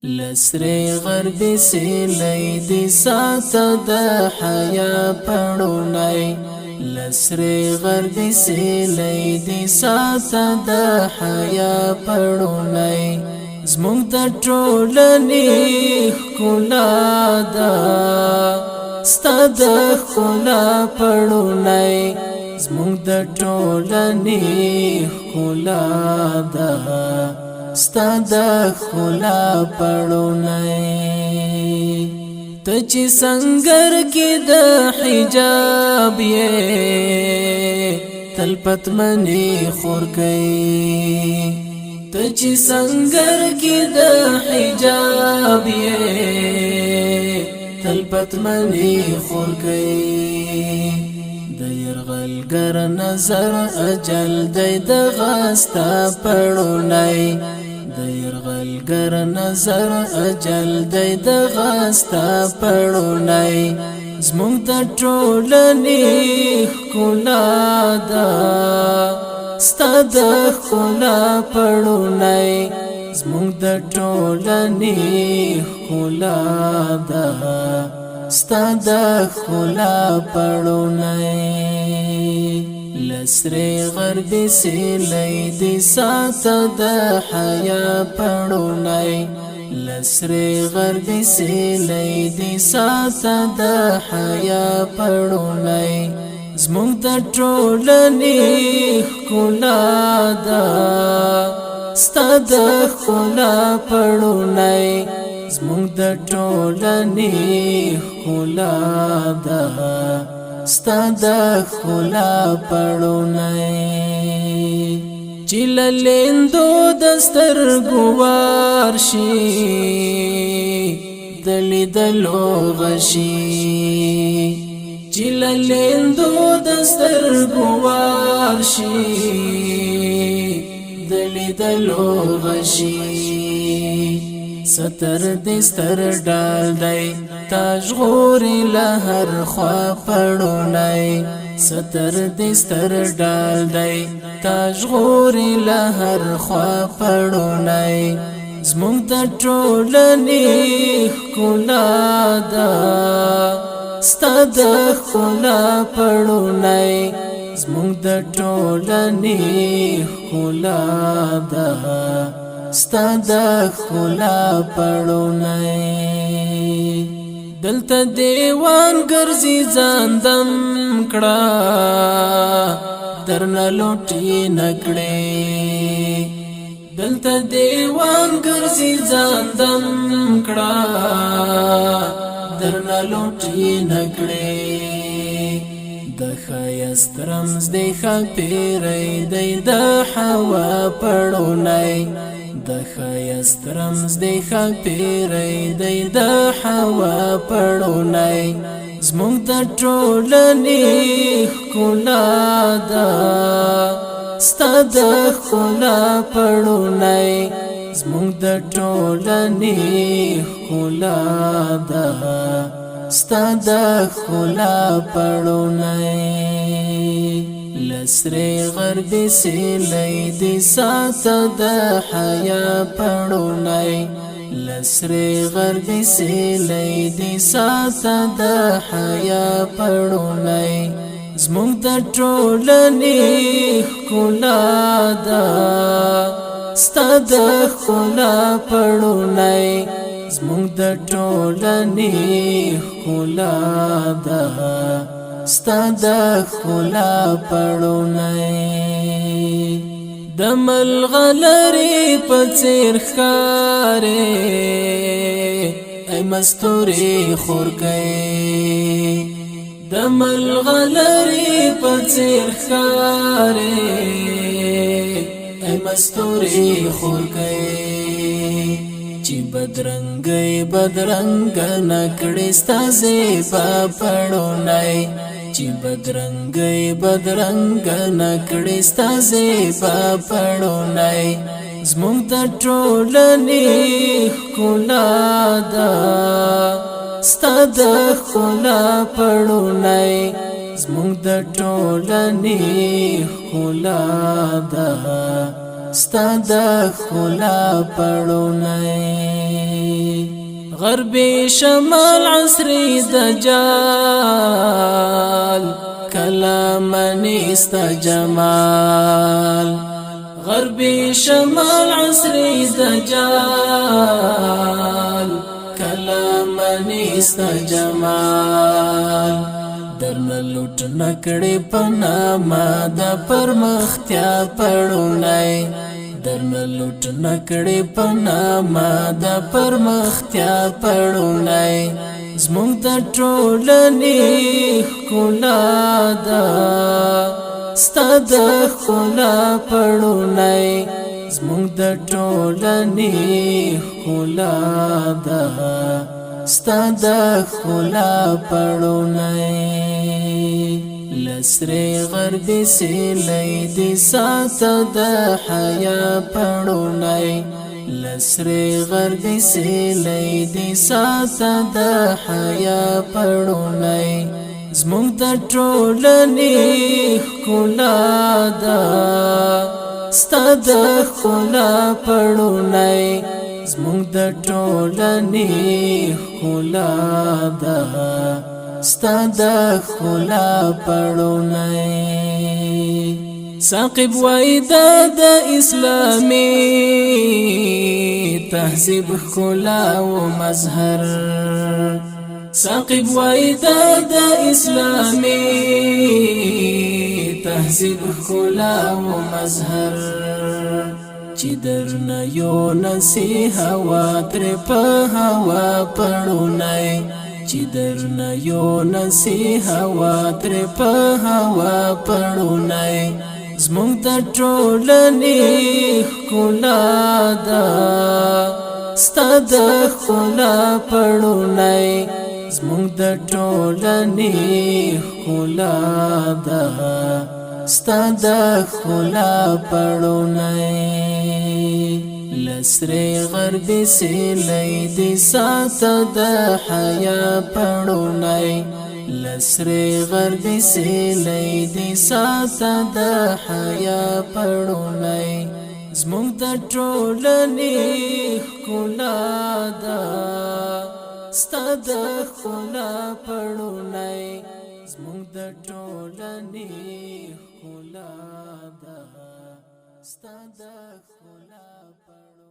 لسری غربی سیلی دی ساتا دا حیا پڑونای لسری غربی سیلی دی ساتا دا حیا پڑونای زمونږ د ټولنې ښکلا ده ستا د ښکلا پړونی زمونږ د ټولنې ښکلا ده ستا د ښکلا پړونی ته چې سنگر کې د حجاب یې تل پتمنې خور کوي ته چې سنگر کې د حجاب یې تل پتمنې خور کوي د یرغلګر نظر اجل دی د غستا پړونی د یرغلګر نظر اجل دی د غستا پړونی زمونږ د ټولنې ښکلا ده ستا د ښکلا پړونی زمونږ د ټولنې ښکلا ده ستا د ښکلا پړونی لسری غربي سیلی دی ساته د حیا پړونی لسری غربي سیلی دی ساته د حیا پړونی زمونږ د ټولنې ښکلا ده ستا د ښکلا پړونی زمونږ د ټولنې ښکلا ده ستا د ښکلا پړونی چې له لیندو د سترګو ورشي د لیدلو غشي چې له لیندو د سترګو ورشي د لیدلو غشي ستر دې ستر ډال دی تاج غوري له هر خوا پړونی ستر دې ستر ډال دی تاج غوري له هر خوا پړونی زمونږ د ټولنې ښکلا ده ستا د ښکلا پړونی زمونږ د ټولنې ښکلا ده ستا د ښکلا پړونی دلته دیوان ګرځي ځان دم کړه درنه لوټي نکړې دلته دیوان ګرځي ځان دم کړه درنه لوټي نکړې د ښایست رمز دی ښاپیری دی د حوا پړونی د ښایست رمز دی ښاپیری دی د حوا پړونی زمونږ د ټولنې ښکلا ده ستا د ښکلا پړونی زمونږ د ټولنې ښکلا ده ستا د ښکلا پړونی لسری غربي سیلی دی ساته د حیا پړونی لسری غربي سیلی دی ساته د حیا پړونی زمونږ د ټولنې ښکلا ده ستا د ښکلا پړونی زمونږ د ټولنې ښکلا ده ستا د ښکلا پړونی د ملغلرې په څېر ښکارې ای مستورې خور کوي د ملغلرې په څېر ښکارې ای مستورې خور کوي چې بدرنګي بدرنګ نکړې ستا زیبا پړونی چې بدرنګي بدرنګ نکړې ستا زیبا پړونی زمونږ د ټولنې ښکلا ده ستا د ښکلا پړونی زمونږ د ټولنې ښکلا ده ستا د ښکلا پړونی غربي شمال عصري دجال كلامني استجمال غربي شمال عصري دجال كلامني استجمال درنا لوټ نکړې پنامه د پرمختیا پړونی درنا لوټ نکړې پنامه د پرمختیا پړونی زموږ د ټولنې ښکلا ده ستا د ښکلا پړونی زموږ د ټولنې ښکلا ده ستا د ښکلا پړونی لسرې غربي سیلۍ دې ساته د حیا پړونی لسرې غربي سیلۍ دې ساته د حیا پړونی زموږ د ټولنې ښکلا ده ستا د ښکلا پړونی زموږ د ټولنې ښکلا ده ستا د ښکلا پړونی ساقب وای د اسلامي تهذیب ښکلا و مظهر ساقب وای د اسلامي تهذیب ښکلا و مظهر چې درنه یو نصیحه وا ترې په هوا پړونی چې درنه یو نصیحه وا ترې په هوا پړونی زموږ د ټولنې ښکلا ده ستا د ښکلا پړونی زموږ د ټولنې ښکلا ده ستا د ښکلا پړونی لسرې غربي سیلۍ دې ساته د حیا پړونی لسرې غربي سیلۍ دې ساته د حیا پړونی زموږ د ټولنې ښکلا ده ستا د ښکلا پړونی زموږ د ټولنې ښکلا ده ستا د ښکلا پړونی